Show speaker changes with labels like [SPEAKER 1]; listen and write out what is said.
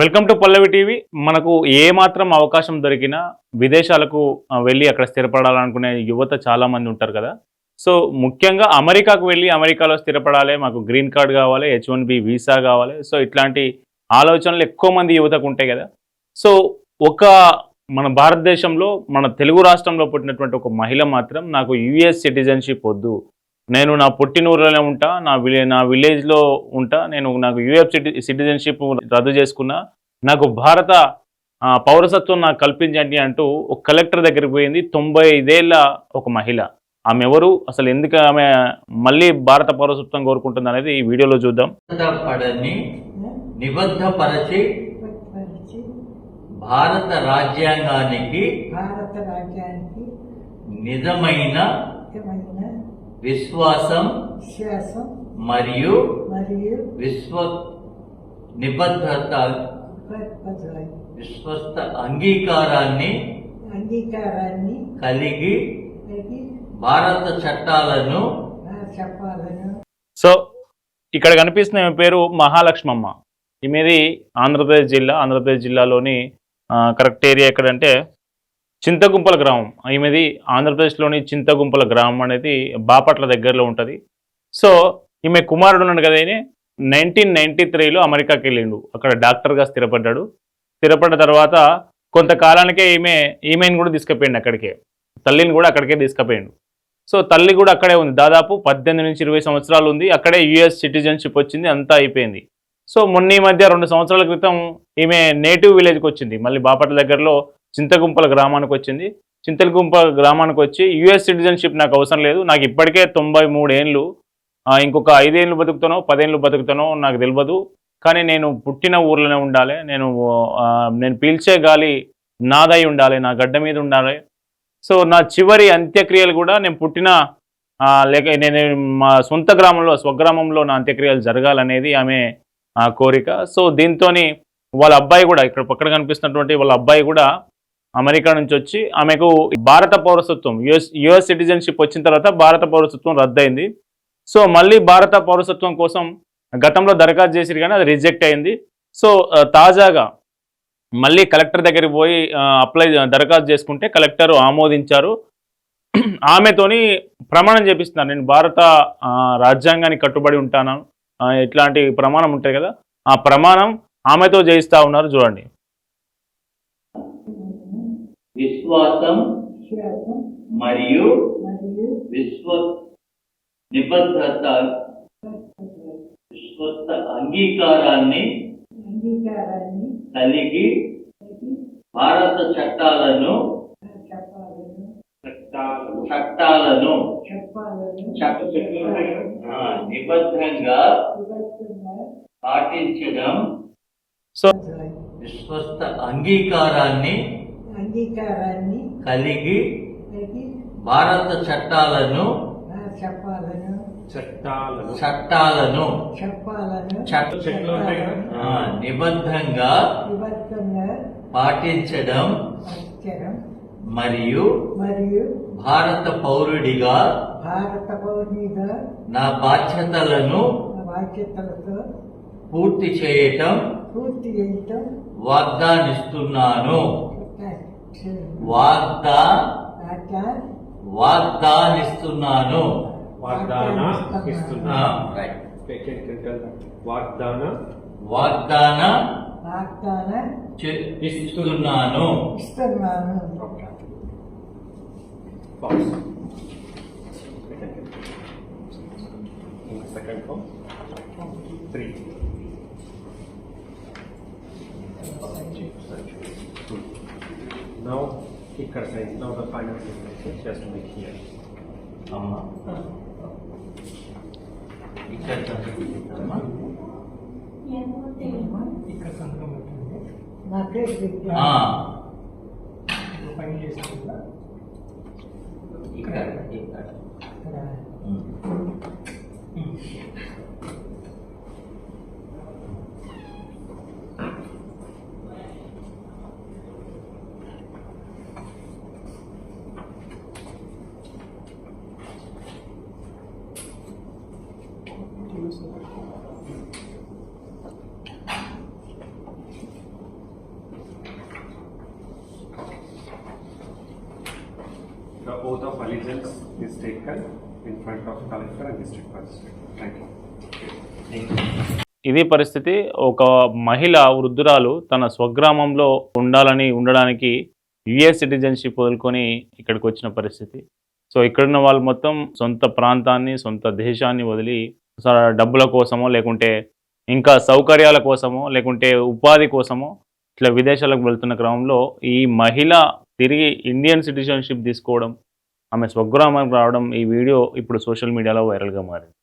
[SPEAKER 1] Welcome to Pallavi TV. మనకు ఏ మాత్రం అవకాశం దొరికినా విదేశాలకు వెళ్ళి అక్కడ స్థిరపడాలనుకునే యువత చాలామంది ఉంటారు కదా. సో ముఖ్యంగా అమెరికాకు వెళ్ళి అమెరికాలో స్థిరపడాలి, మాకు గ్రీన్ కార్డ్ కావాలి, H1B వీసా కావాలి. సో ఇట్లాంటి ఆలోచనలు ఎక్కువ మంది యువతకు ఉంటాయి కదా. సో ఒక మన భారతదేశంలో మన తెలుగు రాష్ట్రంలో పుట్టినటువంటి ఒక మహిళ మాత్రం నాకు యుఎస్ సిటిజన్షిప్ వద్దు, నేను నా పుట్టినూరులోనే ఉంటా, నా విలేజ్లో ఉంటా, నాకు యూఎఫ్ సిటిజన్షిప్ రద్దు చేసుకున్నా, నాకు భారత పౌరసత్వం నాకు కల్పించండి అంటూ ఒక కలెక్టర్ దగ్గరికి పోయింది 95 ఏళ్ల ఒక మహిళ. ఆమె ఎవరు, అసలు ఎందుకు ఆమె మళ్ళీ భారత పౌరసత్వం కోరుకుంటుంది అనేది ఈ వీడియోలో చూద్దాం.
[SPEAKER 2] నిబద్ధపరచి భారత రాజ్యాంగానికి నిజమైన విశ్వాసం మరియు నిబద్ధత విశ్వస్త అంగీకారాన్ని కలిగి భారత చట్టాలను.
[SPEAKER 1] సో ఇక్కడ కనిపిస్తున్న ఈమె పేరు మహాలక్ష్మమ్మ. ఈమెది ఆంధ్రప్రదేశ్ జిల్లాలోని కరెక్ట్ ఏరియా ఎక్కడంటే చింతగుంపల గ్రామం. ఈమెది ఆంధ్రప్రదేశ్లోని చింతగుంపల గ్రామం అనేది బాపట్ల దగ్గరలో ఉంటుంది. సో ఈమె కుమారుడు ఉన్నాడు కదా, 1993లో అమెరికాకి వెళ్ళిండు, అక్కడ డాక్టర్గా స్థిరపడ్డాడు. స్థిరపడ్డ తర్వాత కొంతకాలానికే ఈమెను కూడా తీసుకుపోయిండు అక్కడికే, తల్లిని కూడా అక్కడికే తీసుకుపోయిండు. సో తల్లి కూడా అక్కడే ఉంది, దాదాపు 18 నుంచి 20 సంవత్సరాలు ఉంది అక్కడే. యుఎస్ సిటిజన్షిప్ వచ్చింది, అంతా అయిపోయింది. సో మొన్న ఈ మధ్య 2 సంవత్సరాల క్రితం ఈమె నేటివ్ విలేజ్కి వచ్చింది, మళ్ళీ బాపట్ల దగ్గరలో చింతగుంపల గ్రామానికి వచ్చింది. చింతగుంపల గ్రామానికి వచ్చి యుఎస్ సిటిజన్షిప్ నాకు అవసరం లేదు, నాకు ఇప్పటికే 93 ఏళ్ళు, ఇంకొక 5 ఏళ్ళు బతుకుతానో 10 ఏళ్ళు బతుకుతానో నాకు తెలియదు, కానీ నేను పుట్టిన ఊర్లోనే ఉండాలి, నేను పీల్చే గాలి నాదై ఉండాలి, నా గడ్డ మీద ఉండాలి. సో నా చివరి అంత్యక్రియలు కూడా నేను పుట్టిన నేను మా సొంత గ్రామంలో స్వగ్రామంలో నా అంత్యక్రియలు జరగాలనేది ఆమె కోరిక. సో దీంతో వాళ్ళ అబ్బాయి కూడా ఇక్కడ పక్కన కనిపిస్తున్నటువంటి వాళ్ళ అబ్బాయి కూడా అమెరికా నుంచి వచ్చి ఆమెకు భారత పౌరసత్వం యుఎస్ సిటిజన్షిప్ వచ్చిన తర్వాత భారత పౌరసత్వం రద్దయింది. సో మళ్ళీ భారత పౌరసత్వం కోసం గతంలో దరఖాస్తు చేసిరు కానీ అది రిజెక్ట్ అయింది. సో తాజాగా మళ్ళీ కలెక్టర్ దగ్గరికి పోయి దరఖాస్తు చేసుకుంటే కలెక్టర్ ఆమోదించారు. ఆమెతోని ప్రమాణం చేపిస్తున్నారు, నేను భారత రాజ్యాంగానికి కట్టుబడి ఉంటాను, ఇట్లాంటి ప్రమాణం ఉంటాయి కదా, ఆ ప్రమాణం ఆమెతో చేయిస్తా ఉన్నారు. చూడండి.
[SPEAKER 2] విశ్వాసం మరియు నిబద్ధత విశ్వస్త అంగీకారాన్ని కలిగి భారత చట్టాలను నిబద్ధంగా పాటించడం.
[SPEAKER 1] సో
[SPEAKER 2] విశ్వస్త అంగీకారాన్ని కలిగి భారత చట్టాలను నిబద్ధంగా పాటించడం మరియు భారత పౌరుడిగా నా బాధ్యతలను పూర్తి చేయటం వాగ్దానిస్తున్నాను. వాగ్దానిస్తున్నాను. ఇస్తున్నాను.
[SPEAKER 3] Now, ఇక్కడ sign. Now the final signature just to make here.
[SPEAKER 2] ఇక్కడ
[SPEAKER 3] oath of allegiance is taken in front of collector and district magistrate. Thank you.
[SPEAKER 1] ఇదే పరిస్థితి. ఒక మహిళ వృద్ధురాలు తన స్వగ్రామంలో ఉండడానికి యుఎస్ సిటిజన్షిప్ వదులుకొని ఇక్కడికి వచ్చిన పరిస్థితి. సో ఇక్కడున్న వాళ్ళు మొత్తం సొంత ప్రాంతాన్ని, సొంత దేశాన్ని వదిలి డబ్బుల కోసమో, లేకుంటే ఇంకా సౌకర్యాల కోసమో, లేకుంటే ఉపాధి కోసమో ఇట్లా విదేశాలకు వెళ్తున్న క్రమంలో ఈ మహిళ తిరిగి ఇండియన్ సిటిజన్షిప్ తీసుకోవడం, ఆమె స్వగ్రామానికి రావడం, ఈ వీడియో ఇప్పుడు సోషల్ మీడియాలో వైరల్గా మారింది.